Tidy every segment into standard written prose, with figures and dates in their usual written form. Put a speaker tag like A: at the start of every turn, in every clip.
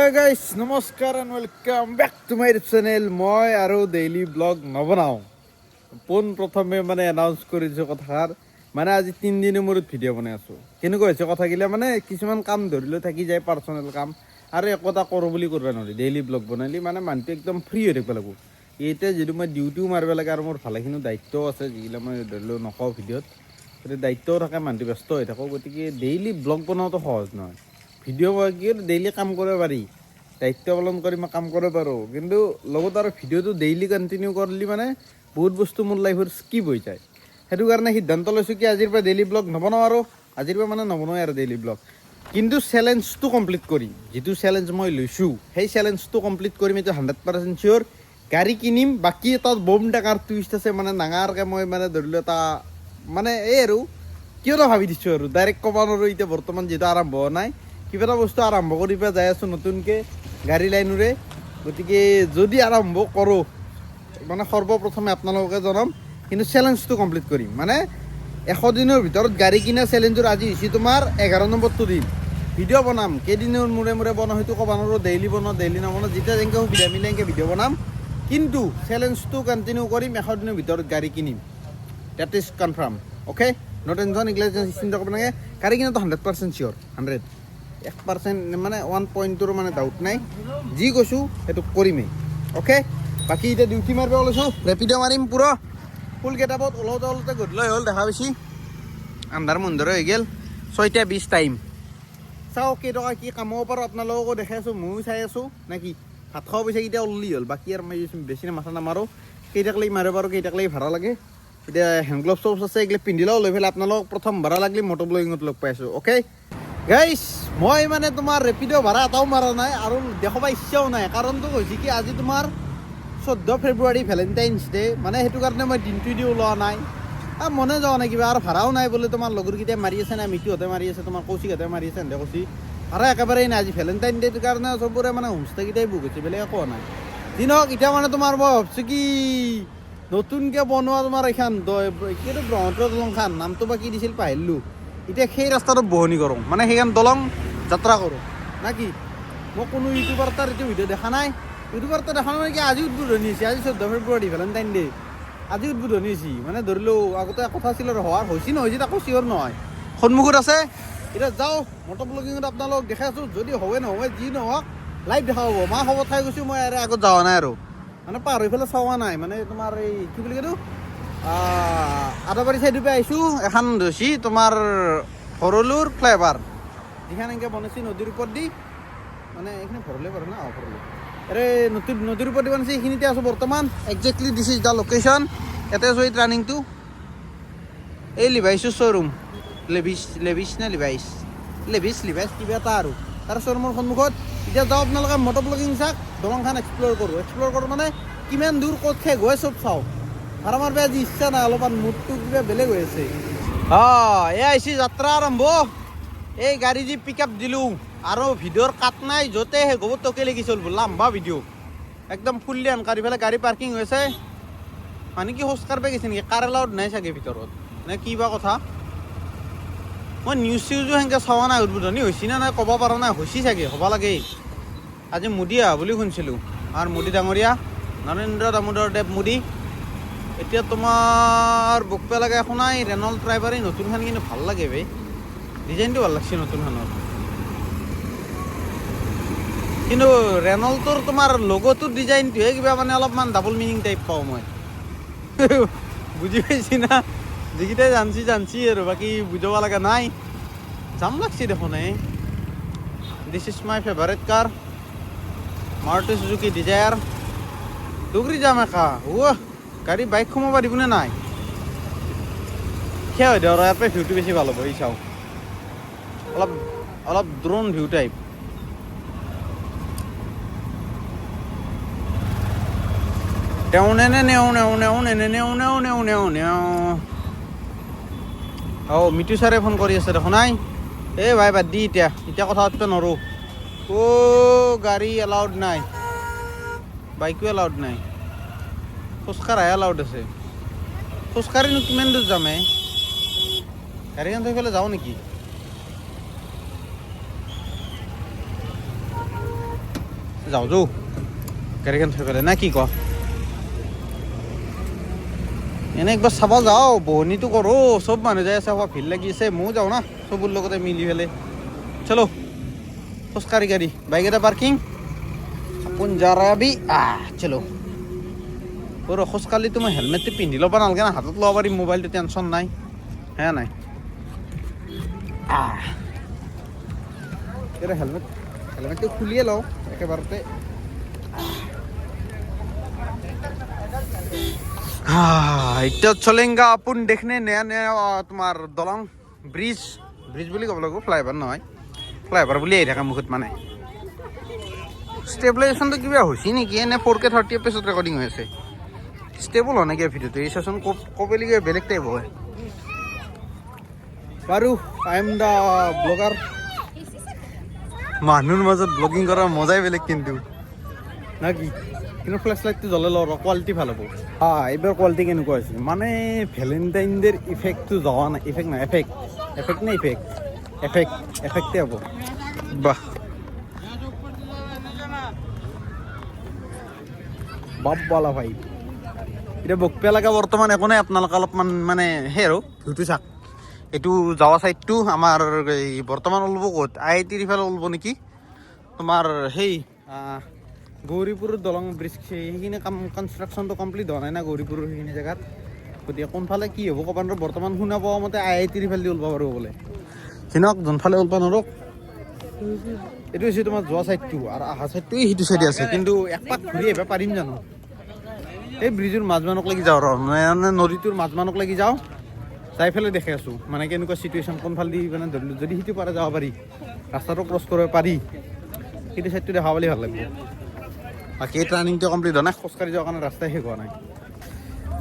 A: হাই guys নমস্কাৰ and welcome back to my channel. মই আৰু ডেইলি ব্লগ নবনাওঁ। পোনপ্ৰথমে মানে এনাউন্স কৰিছোঁ কথাষাৰ, মানে আজি 3 দিনৰ মূৰত ভিডিঅ' বনাই আছোঁ। কেনেকুৱা হৈছে কথাগিলা, মানে কিছুমান কাম ধৰি লৈ থাকি যায়, পাৰ্চনেল কাম, আৰু একোটা কৰোঁ বুলি কৰিব নোৱাৰি। ডেইলি ব্লগ বনালে মানে মানুহটো একদম ফ্ৰী হৈ থাকিব লাগিব। এতিয়া যিটো মই ডিউটিও মাৰিব লাগে আৰু মোৰ ভালেখিনি দায়িত্বও আছে, যিগিলা মই ধৰি লওঁ নকওঁ ভিডিঅ'ত। গতিকে দায়িত্বও থাকে, মানুহটো ব্যস্ত হৈ থাকোঁ। গতিকে ডেইলি ব্লগ বনোৱাটো সহজ নহয়। ভিডিঅ' কি ডেইলি কাম কৰিব পাৰি, দায়িত্ব পালন কৰি মই কাম কৰিব পাৰোঁ, কিন্তু লগত আৰু ভিডিঅ'টো ডেইলি কণ্টিনিউ কৰিলে মানে বহুত বস্তু মোৰ লাইফৰ স্কিপ হৈ যায়। সেইটো কাৰণে সিদ্ধান্ত লৈছোঁ কি আজিৰ পৰা ডেইলি ব্লগ নবনাওঁ, আৰু আজিৰ পৰা মানে নবনাওঁ আৰু ডেইলি ব্লগ। কিন্তু চেলেঞ্জটো কমপ্লিট কৰিম, যিটো চেলেঞ্জ মই লৈছোঁ সেই চেলেঞ্জটো কমপ্লিট কৰিম, এইটো 100% চিয়'ৰ। গাড়ী কিনিম, বাকী এটা বম ডাঙৰ টুইষ্ট আছে, মানে ডাঙৰকৈ মই মানে ধৰি লওঁ এটা মানে এই আৰু কিয় এটা ভাবি দিছোঁ আৰু ডাইৰেক্ট ক'ব নোৱাৰোঁ এতিয়া বৰ্তমান যিহেতু আৰম্ভ হোৱা নাই। কিবা এটা বস্তু আৰম্ভ কৰিব যাই আছোঁ নতুনকৈ গাড়ী লাইনৰে। গতিকে যদি আৰম্ভ কৰোঁ মানে সৰ্বপ্ৰথমে আপোনালোকে জনাম, কিন্তু চেলেঞ্জটো কমপ্লিট কৰিম। মানে 100 দিনৰ ভিতৰত গাড়ী কিনা চেলেঞ্জৰ আজি হৈছে তোমাৰ 11 নম্বৰটো দিন। ভিডিঅ' বনাম, কেইদিনৰ মূৰে মূৰে বনাওঁ সেইটো ক'ব নোৱাৰোঁ, ডেইলি বনাওঁ ডেইলি নবনাওঁ, যেতিয়া যেনেকৈ সুবিধা মিলে এনেকৈ ভিডিঅ' বনাম। কিন্তু চেলেঞ্জটো কণ্টিনিউ কৰিম, 100 দিনৰ ভিতৰত গাড়ী কিনিম, date is confirm. Okay, no' tension, এইগিলা চিন্তা কৰিব নালাগে। গাড়ী কিনাটো 100% চিয়'ৰ, 100% মানে 1 পইণ্টৰ মানে ডাউট নাই। যি কৈছোঁ সেইটো কৰিমেই। অ'কে, বাকী এতিয়া ডিউটি মাৰিব ওলাইছোঁ, ৰেপিড' মাৰিম পুৰা ফুল গেটআপত। ওলাওঁতে গধূলি হ'ল, দেখা পাইছি আন্ধাৰ মুন্ধাৰ হৈ গ'ল। 6:20 টাইম। চাওঁ কেইটকা কি কামাব পাৰোঁ, আপোনালোককো দেখাই আছোঁ, ময়ো চাই আছোঁ নেকি। ভাত খাব পইচা কেতিয়া ওললি হ'ল, বাকী আৰু মই বেছি মাথা নামাৰোঁ। কেইটাকলেই মাৰিব পাৰোঁ, কেইটাকলেই ভাড়া লাগে। এতিয়া হেণ্ড গ্লভছ আছে, এইগিলা পিন্ধিলেও লৈ পেলাই আপোনালোকক প্ৰথম ভাড়া লাগিলে মটৰ ব্লগিঙত লগ পাইছোঁ। অ'কে গাইছ, মই মানে তোমাৰ ৰেপিড' ভাড়া এটাও মাৰা নাই আৰু দেখাব ইচ্ছাও নাই। কাৰণটো হৈছে কি, আজি তোমাৰ 14 ফেব্ৰুৱাৰী ভেলেণ্টাইন্স ডে', মানে সেইটো কাৰণে মই দিনটো দি ওলোৱা নাই, মনে যোৱা নাই কিবা। আৰু ভাড়াও নাই বোলে, তোমাৰ লগৰকেইটাই মাৰি আছে না, মিতুহঁতে মাৰি আছে, তোমাৰ কৌশিকহঁতে মাৰি আছে, হেঁতে কৈছি ভাড়া একেবাৰেই নাই। আজি ভেলেণ্টাইন ডে'ৰ কাৰণে চবৰে মানে হোমষ্টেকেইটাই বুক হৈছে, বেলেগ একো নাই। যি নহওক, এতিয়া মানে তোমাৰ মই ভাবছোঁ কি নতুনকৈ বনোৱা তোমাৰ এইখন কিটো ব্ৰহ্মপুত্ৰ দলংখন, নামটো বা কি দিছিল পাহৰিলোঁ। এতিয়া সেই ৰাস্তাটো বহনি কৰোঁ, মানে সেইখন দলং যাত্ৰা কৰোঁ না কি। মই কোনো ইউটিউবাৰ তাৰ এইটো ভিডিঅ' দেখা নাই। ইউটিউবাৰ তাৰ দেখা নাই কি, আজি উদ্বোধনী হৈছে, আজি 14 ফেব্ৰুৱাৰী ভেলেণ্টাইন ডে', আজি উদ্বোধনী হৈছে। মানে ধৰিলোঁ আগতে কথা আছিল আৰু হোৱাৰ হৈছে নহয়, তাকো চিয়'ৰ নহয়। সন্মুখত আছে, এতিয়া যাওঁ মটৰ ব্লগিঙত আপোনালোকক দেখাই আছোঁ। যদি হয় নহয়, যি নহওক লাইভ দেখা পাব। মা খবৰ খাই গৈছোঁ, মই আৰু আগত যোৱা নাই আৰু মানে পাৰ হৈ পেলাই চোৱা নাই। মানে তোমাৰ এই কি বুলি কয়তো, আদাবাৰী চাইডৰ পৰা আহিছোঁ। এখন ধৰিছি তোমাৰ ভৰলুৰ ফ্লাইঅভাৰ, যিখন এনেকৈ বনাইছে নদীৰ ওপৰত দি, মানে এইখিনি ভৰলে পাৰে না, ভৰলো আৰে নদীৰ ওপৰত দি বনাইছে, এইখিনিতে আছোঁ বৰ্তমান। Exactly this is the location. ইয়াতে আছোঁ এই টাৰ্ণিংটো, এই লিভাইছৰ শ্ব'ৰুম, লেভিছ নে লিভাইছ কিবা এটা আৰু তাৰ শ্ব'ৰুমৰ সন্মুখত। এতিয়া যাওঁ, আপোনালোকে মটৰ ব্লগিং চাওক, দলংখন এক্সপ্ল'ৰ কৰোঁ মানে কিমান দূৰ ক'ত শেষ হয় চব চাওঁ। আৰু আমাৰ বেয়া আজি ইচ্ছা নাই, অলপমান মুডটো কিবা বেলেগ হৈ আছে। এই আহিছে যাত্ৰা আৰম্ভ। এই গাড়ী যি পিক আপ দিলোঁ, আৰু ভিডিঅ'ৰ কাট নাই, য'তে শেষ হ'ব টকে লাগি চলিব, লাম্বা ভিডিঅ' একদম ফুল্লি আনকাৰি পেলাই গাড়ী পাৰ্কিং হৈছে। মানে কি খোজ কাঢ়িব গৈছে নেকি, কাৰ এলাউড নাই চাগে ভিতৰত, নে কি বা কথা। মই নিউজ চিউজো সেনেকৈ চোৱা নাই, উদ্বোধনী হৈছে নে নাই ক'ব পৰা নাই, হৈছে চাগে, হ'ব লাগে। আজি মোদী আহা বুলি শুনিছিলোঁ, আৰু মোদী ডাঙৰীয়া নৰেন্দ্ৰ দামোদৰ দেৱ মোদী। এতিয়া তোমাৰ বকবা লগা একো নাই, ৰেনল্ট ট্ৰাইবাৰ এই নতুনখন কিন্তু ভাল লাগে বে, ডিজাইনটো ভাল লাগছে নতুনখনৰ। কিন্তু ৰেনল্টৰ তোমাৰ লগ'টোৰ ডিজাইনটোহে কিবা মানে অলপমান ডাবল মিনিং টাইপ পাওঁ মই। বুজি পাইছি না, যিকেইটাই জানছি আৰু বাকী বুজাব লগা নাই। জাম লাগছি দেখোন। This is my favourite car, Maruti Suzuki Dzire. দুগৰি যাম একা, গাড়ী বাইক সোমাব দিবনে নাই, সেয়া হয় দিয়ক। ইয়াৰ পৰা ভিউটো বেছি ভাল হ'ব, এই চাওঁ অলপ ড্ৰোন ভিউ টাইপ। মিটু ছাৰে ফোন কৰি আছে দেখোন। নাই এই ভাই বাদ দি, এতিয়া কথা পাতিব নোৱাৰোঁ। গাড়ী এলাউড নাই, বাইকো এলাউড নাই, খোজকাঢ়াহে এলাউড আছে। খোজকাঢ়িনো কিমান দূৰ যাম? গাড়ীখন থৈ পেলাই যাওঁ নেকি? যাওঁ যাওঁ গাড়ীখন থৈ পেলাই না কি ক এনে একবাৰ চাব যাওঁ বহনীটো কৰোঁ চব মানুহ যাই আছে ভিৰ লাগি আছে ময়ো যাওঁ না চবৰ লগতে মিলি পেলাই চলো খোজকাঢ়ি গাড়ী বাইক এটা পাৰ্কিং আপোন যাৰাবি চলো খোজকাঢ়িতো মই হেলমেটটো পিন্ধি ল'ব নালাগে না হাতত ল'ব পাৰিম মোবাইলটো টেনশ্যন নাই হে নাই হেলমেটটো খুলিয়ে লওঁ একেবাৰতে এতিয়া চলেংগা আপোন দেখনে নয়া নয়া তোমাৰ দলং ব্ৰিজ বুলি ক'ব লাগিব ফ্লাইঅভাৰ নহয় ফ্লাইঅভাৰ বুলি আহি থাকে মুখত মানে ষ্টেবিলাইজেশ্যনটো কিবা হৈছে নেকি এনে 4K 30 FPS ৰেকৰ্ডিং হৈ আছে ষ্টেবল হোৱা নাইকিয়া ভিডিঅ'টো এই চাচোন ক'বলৈ কিবা বেলেগ টাইপ হয় বাৰু আই এম দ্য ব্লগাৰ মানুহৰ মাজত ব্লগিং কৰাৰ মজাই বেলেগ কিন্তু না কি কিন্তু ফ্লেছ লাইটটো জ্বলাই লওঁ কোৱালিটি ভাল হ'ব এইবাৰ কোৱালিটি কেনেকুৱা হৈছে মানে ভেলেণ্টাইন ডেৰ ইফেক্টটো যোৱা নাই ইফেক্ট নাই এফেক্ট নে এফেক্টে হ'ব বাহ বালা ভাই এতিয়া বকপীয়া লগা বৰ্তমান একো নাই আপোনালোকে অলপমান মানে সেই আৰু ভিউটো চাওক এইটো যাৱা চাইডটো আমাৰ এই বৰ্তমান ওলব ক'ত IIT ইফালে ওলব নেকি তোমাৰ সেই গৌৰীপুৰৰ দলং ব্ৰিজ সেইখিনি কাম কনষ্ট্ৰাকশ্যনটো কমপ্লিট হোৱা নাই না গৌৰীপুৰৰ সেইখিনি জেগাত গতিকে কোনফালে কি হ'ব ক'ব নোৱাৰোঁ বৰ্তমান শুনা পোৱা মতে IIT ইফালে ওলব পাৰিব বোলে চিনক যোনফালে ওলব নোৱাৰক এইটো হৈছে তোমাৰ যোৱা চাইডটো আৰু অহা চাইডটো সেইটো চাইডে আছে কিন্তু একপাক ঘূৰি আহিব পাৰিম জানো এই ব্ৰিজৰ মাজমানক লাগি যাওঁ মানে নদীটোৰ মাজমানক লাগি যাওঁ যাই পেলাই দেখি আছোঁ মানে কেনেকুৱা চিটুৱেশ্যন কোনফালে দি মানে ধৰিলোঁ যদি সিটো পাৰে যাব পাৰি ৰাস্তাটো ক্ৰছ কৰিব পাৰি সেইটো চাইডটো দেখা পালে ভাল লাগিব বাকী এই টাৰ্ণিংটো কমপ্লিট হোৱা নাই খোজকাঢ়ি যোৱাৰ কাৰণে ৰাস্তাই শেষ হোৱা নাই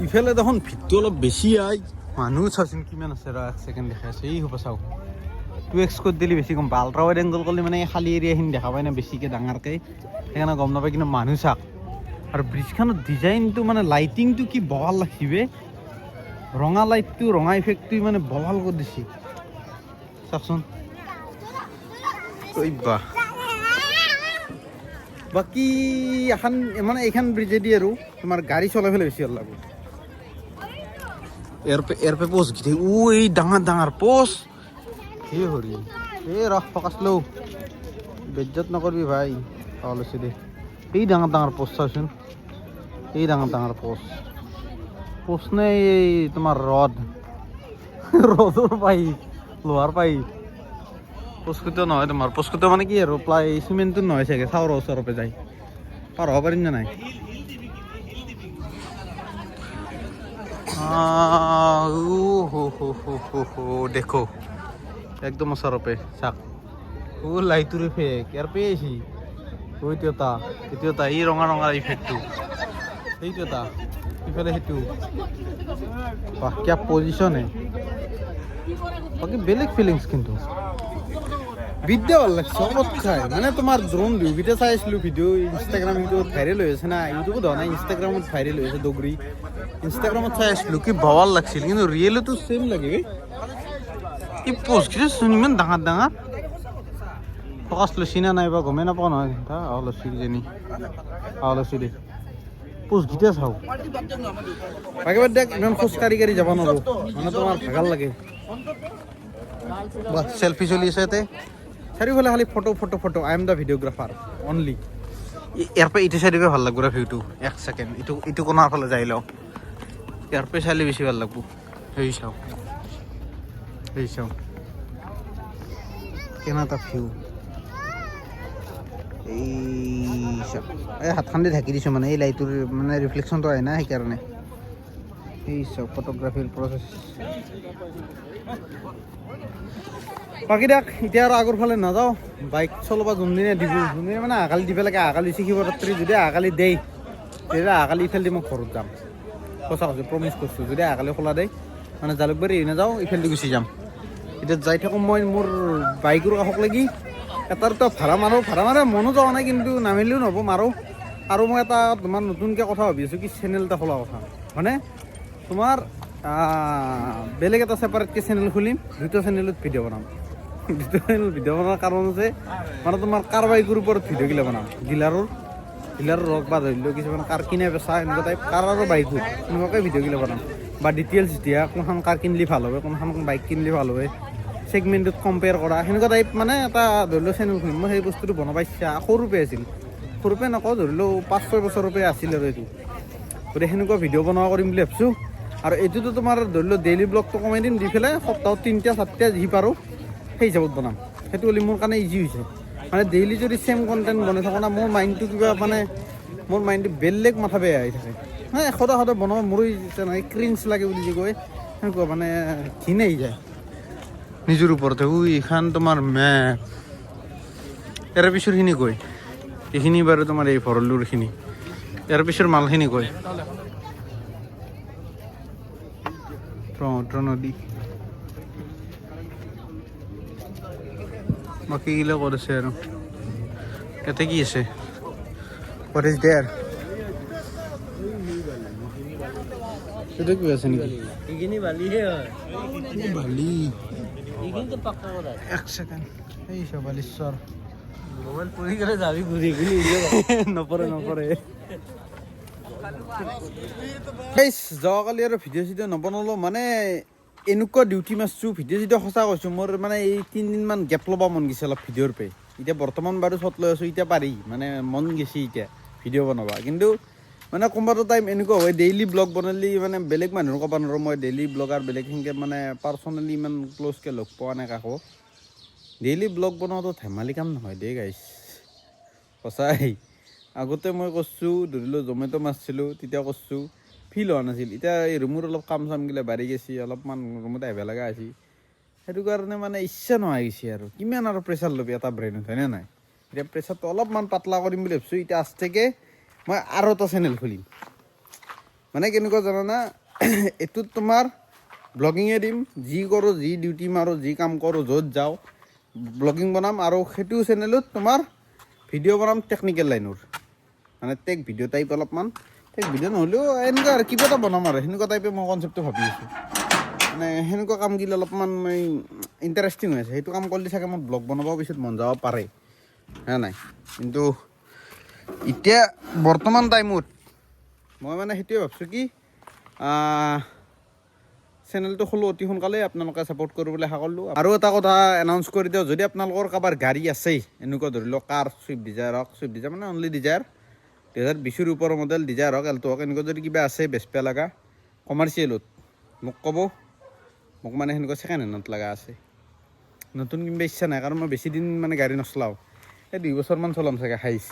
A: ইফালে দেখোন ভিৰটো অলপ বেছি আই মানুহ চাওঁচোন কিমান আছে ৰ 1 ছেকেণ্ড দেখাই আছে এই হ'ব চাওক 2x কৰি দিলে বেছি গম পায় আল্ট্ৰা ৱাইড এংগল কৰিলে মানে খালী এৰিয়াখিনি দেখা পায় না বেছিকৈ ডাঙৰকৈ সেইকাৰণে গম নাপায় কিন্তু মানুহ চাওক আৰু ব্ৰিজখনৰ ডিজাইনটো মানে লাইটিংটো কি বহাল ৰাখিবে ৰঙা লাইটটো ৰঙা ইফেক্টটো মানে বহাল কৰি দিছে চাওকচোন বাহ বাকী এখন মানে এইখন ব্ৰিজেদি আৰু তোমাৰ গাড়ী চলাই পেলাই বেছি ভাল লাগিব এয়াৰপে পোষ্ট গিয়ে এই ডাঙৰ পোষ্ট সেই হৰি এই ৰস ফকাচ লওঁ বেজ্জত নকৰবি ভাই লৈছে দে এই ডাঙৰ পোষ্ট চাওচোন এই ডাঙৰ পোষ্ট নে এই তোমাৰ ৰডৰ পাইপ লোহাৰ পাইপ পোষ্টটো নহয় তোমাৰ পোষ্টটো মানে কি আৰু প্লাই চিমেণ্টটো নহয় চাগে চাউৰৰ ওচৰতে যায় পাৰ হ'ব পাৰিম নে নাই দেখো একদম ওচৰতে চাক লাইটটোৰে ফেক ইয়াৰ পেয়েছি এইটো এটা এই ৰঙা ইফেক্টটো সেইটো এটা ইফালে সেইটো বাহ কিয়া পজিশ্যন হে বাকী বেলেগ ফিলিংছ কিন্তু বিদ্যা ভাল লাগছে চবত খাই মানে তোমাৰ ড্ৰোন ভিডিঅ' চাই আছিলোঁ ভিডিঅ' ইনষ্টাগ্ৰাম ভিডিঅ'ত ভাইৰেল হৈ আছে না ইউটিউবত হোৱা নাই ইনষ্টাগ্ৰামত ভাইৰেল হৈ আছে ডগৰী ইনষ্টাগ্ৰামত চাই আছিলোঁ কি ভাল লাগছিল কিন্তু ৰিয়েলিটো ছেম লাগে এই পোষ্টকেইটা ইমান ডাঙৰ ফকাচ লৈছি না নাইবা গমেই নাপাওঁ নহয় লৈছি কিজানি লৈছি দে পোষ্টকেইটা চাওঁ বাকী বাদ দিয়ক ইমান খোজকাঢ়ি যাব নোৱাৰোঁ মানে তোমাৰ ভাগাল লাগে চেল্ফি চলি আছে ইয়াতে চাৰিওফালে খালি photo I am the videographer only ইয়াৰ পৰা ইটো চাইডে ভাল লাগিব ভিউটো 1 ছেকেণ্ড ইটো কোনাৰ ফালে যাই লওঁ ইয়াৰ পৰা চাইলে বেছি ভাল লাগিব সেই চাওঁ কেনে এটা ভিউ এই হাতখন দি ঢাকি দিছোঁ মানে এই লাইটটোৰ মানে ৰিফ্লেকশ্যনটো আহে না সেইকাৰণে এই চাওক ফটোগ্ৰাফীৰ প্ৰচেছ বাকী দিয়ক এতিয়া আৰু আগৰ ফালে নাযাওঁ বাইক চলাব যোনদিনে যোনদিনে মানে আগালি দিব লাগে আগালি শিৱৰাত্ৰি যদি আগালি দেই তেতিয়া আগালি ইফালেদি মই ঘৰত যাম সঁচা কৈছোঁ প্ৰমিছ কৰিছোঁ যদি আগালি খোলা দেই মানে জালুকবাৰী এৰি নাযাওঁ ইফালেদি গুচি যাম এতিয়া যাই থাকোঁ মই মোৰ বাইকৰ কাষক লাগি এটাৰতো ভাড়া মাৰে মনো যোৱা নাই কিন্তু নামিলেও নহ'ব মাৰোঁ আৰু মই এটা তোমাৰ নতুনকৈ কথা ভাবি আছোঁ কি চেনেল এটা খোলা কথা মানে তোমাৰ বেলেগ এটা ছেপাৰেটকৈ চেনেল খুলিম দুটা চেনেলত ভিডিঅ' বনাম ইউটিউব চেনেল ভিডিঅ' বনোৱাৰ কাৰণ আছে মানে তোমাৰ কাৰ বাইকৰ ওপৰত ভিডিঅ'গিলা বনাম ডিলাৰৰ ৰক বা ধৰি লওক কিছুমান কাৰ কিনে বেচা এনেকুৱা টাইপ কাৰ আৰু বাইকৰ এনেকুৱাকৈ ভিডিঅ'গিলা বনাম বা ডিটেইলছ দিয়া কোনখন কাৰ কিনিলে ভাল হ'ব কোনখন বাইক কিনিলে ভাল হ'ব ছেগমেণ্টত কম্পেয়াৰ কৰা সেনেকুৱা টাইপ মানে এটা ধৰি লওক চেনেল খুলিম মই সেই বস্তুটো বনাব ইচ্ছা সৰুপে আছিল সৰুপে নকওঁ ধৰি লওক 5-6 বছৰৰ পৰা আছিল আৰু এইটো গতিকে সেনেকুৱা ভিডিঅ' বনোৱা কৰিম বুলি ভাবিছোঁ আৰু এইটোতো তোমাৰ ধৰি লওক ডেইলি ব্লগটো কমাই দিম দি পেলাই সপ্তাহত 3-4টা যি পাৰোঁ সেই হিচাপত বনাম সেইটো হ'লে মোৰ কাৰণে ইজি হৈছে মানে ডেইলি যদি ছেম কণ্টেণ্ট বনাই থাকোঁ না মোৰ মাইণ্ডটো কিবা মানে মোৰ মাইণ্ডটো বেলেগ মাথা বেয়া হৈ থাকে মানে সদায় বনাব মোৰো তেনেকৈ ক্ৰিঞ্চ লাগে বুলি যে কয় সেনেকুৱা মানে ঘিণ আহি যায় নিজৰ ওপৰতে এইখন তোমাৰ মেপ ইয়াৰ পিছৰখিনি কয় এইখিনি বাৰু তোমাৰ এই ভৰলুৰখিনি ইয়াৰ পিছৰ মালখিনি কয় ব্ৰহ্মপুত্ৰ নদী বাকীগিলা ক'ত আছে আৰু ইয়াতে কি আছে হোৱাট ইজ দেয়াৰ এটা কি আছে নেকি
B: এইখিনি বালিহে হয়
A: বালি
B: এইখিনিতো পাক্কা কৰা
A: এক ছেকেণ্ড এই বালেশ্বৰ
B: মোবাইল পৰি গ'লে যাবি ঘূৰি ঘূৰি
A: নপৰে যোৱাকালি আৰু ভিডিঅ' চিডিঅ' নবনালোঁ মানে এনেকুৱা ডিউটি মাৰছোঁ ভিডিঅ' চিডিঅ' সঁচা কৈছোঁ মোৰ মানে এই 3 দিনমান গেপ ল'ব মন গৈছে অলপ ভিডিঅ'ৰ পে এতিয়া বৰ্তমান বাৰু শ্বট লৈ আছোঁ এতিয়া পাৰি মানে মন গৈছে এতিয়া ভিডিঅ' বনাব কিন্তু মানে কোনোবাটো টাইম এনেকুৱা হয় ডেইলি ব্লগ বনালে মানে বেলেগ মানুহৰ ক'ব নোৱাৰোঁ মই ডেইলি ব্লগাৰ বেলেগ সেনেকৈ মানে পাৰ্চনেলি ইমান ক্ল'জকৈ লগ পোৱা নাই কাকো ডেইলি ব্লগ বনোৱাটো ধেমালি কাম নহয় দেই গাইছ সঁচাই আগতে মই কৰিছোঁ ধৰি লওক জমেট' মাৰিছিলোঁ তেতিয়া কৰিছোঁ ফিল হোৱা নাছিল এতিয়া এই ৰুমৰ অলপ কাম চামগিলা বাঢ়ি গৈছে অলপমান ৰুমত আহিব লগা হৈছে সেইটো কাৰণে মানে ইচ্ছা নোহোৱা গৈছে আৰু কিমান আৰু প্ৰেছাৰ ল'বি এটা ব্ৰেইনত হয়নে নাই এতিয়া প্ৰেছাৰটো অলপমান পাতলা কৰিম বুলি ভাবিছোঁ এতিয়া আজতেকে মই আৰু এটা চেনেল খুলিম মানে কেনেকুৱা জানানা এইটোত তোমাৰ ব্লগিঙে দিম যি কৰোঁ যি ডিউটি মাৰোঁ যি কাম কৰোঁ য'ত যাওঁ ব্লগিং বনাম আৰু সেইটো চেনেলত তোমাৰ ভিডিঅ' বনাম টেকনিকেল লাইনৰ মানে টেক ভিডিঅ' টাইপ অলপমান টেক ভিডিঅ' নহ'লেও এনেকুৱা আৰু কিবা এটা বনাম আৰু সেনেকুৱা টাইপে মই কনচেপ্টটো ভাবি আছোঁ মানে সেনেকুৱা কামগিলা অলপমান মই ইণ্টাৰেষ্টিং হৈ আছে সেইটো কাম কৰিলে চাগে মই ব্লগ বনাব পিছত মন যাব পাৰে হয় নাই কিন্তু এতিয়া বৰ্তমান টাইমত মই মানে সেইটোৱে ভাবিছোঁ কি চেনেলটো খোলোঁ অতি সোনকালে আপোনালোকে ছাপোৰ্ট কৰিবলৈ আশা কৰিলোঁ আৰু এটা কথা এনাউন্স কৰি দিওঁ যদি আপোনালোকৰ কাৰোবাৰ গাড়ী আছেই এনেকুৱা ধৰি লওক কাৰ ছুইফ্ট ডিজায়াৰ হওক ছুইফ্ট ডিজায়াৰ মানে অনলি ডিজায়াৰ 2020ৰ ওপৰৰ মডেল ডিজায়াৰ হওক এল্টো হওক এনেকুৱা যদি কিবা আছে বেচবা লগা কমাৰ্চিয়েলত মোক ক'ব মোক মানে সেনেকুৱা ছেকেণ্ড হেণ্ডত লগা আছে নতুন কিনিব ইচ্ছা নাই কাৰণ মই বেছি দিন মানে গাড়ী নচলাওঁ এই 2 বছৰমান চলাম চাগে হাইচ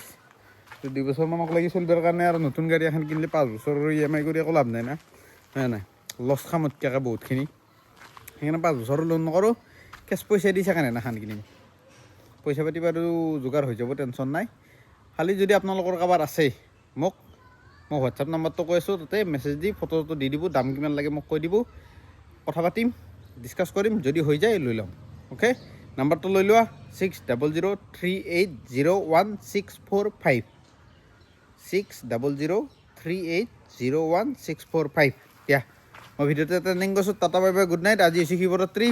A: তো 2 বছৰমানক লাগি চলিবৰ কাৰণে আৰু নতুন গাড়ী এখন কিনিলে 5 বছৰৰ EMI কৰি একো লাভ নাই না হয় নাই লছ খামত থাকে বহুতখিনি সেইকাৰণে 5 বছৰৰ লোন নকৰোঁ কেছ পইচা দি ছেকেণ্ড হেণ্ড এখন কিনিম পইচা পাতি বাৰু যোগাৰ হৈ যাব টেনশ্যন নাই খালি যদি আপোনালোকৰ কাৰোবাৰ আছে মোক মই হোৱাটছআপ নাম্বাৰটো কৈ আছোঁ তাতে মেছেজ দি ফটোটো দি দিব দাম কিমান লাগে মোক কৈ দিব কথা পাতিম ডিছকাছ কৰিম যদি হৈ যায় লৈ ল'ম অ'কে নাম্বাৰটো লৈ লোৱা 6003801645 6003801645 দিয়া মই ভিডিঅ'টো এটা এণ্ডিং কৰিছোঁ tata bye bye good night আজি হৈছে শিৱৰাত্ৰি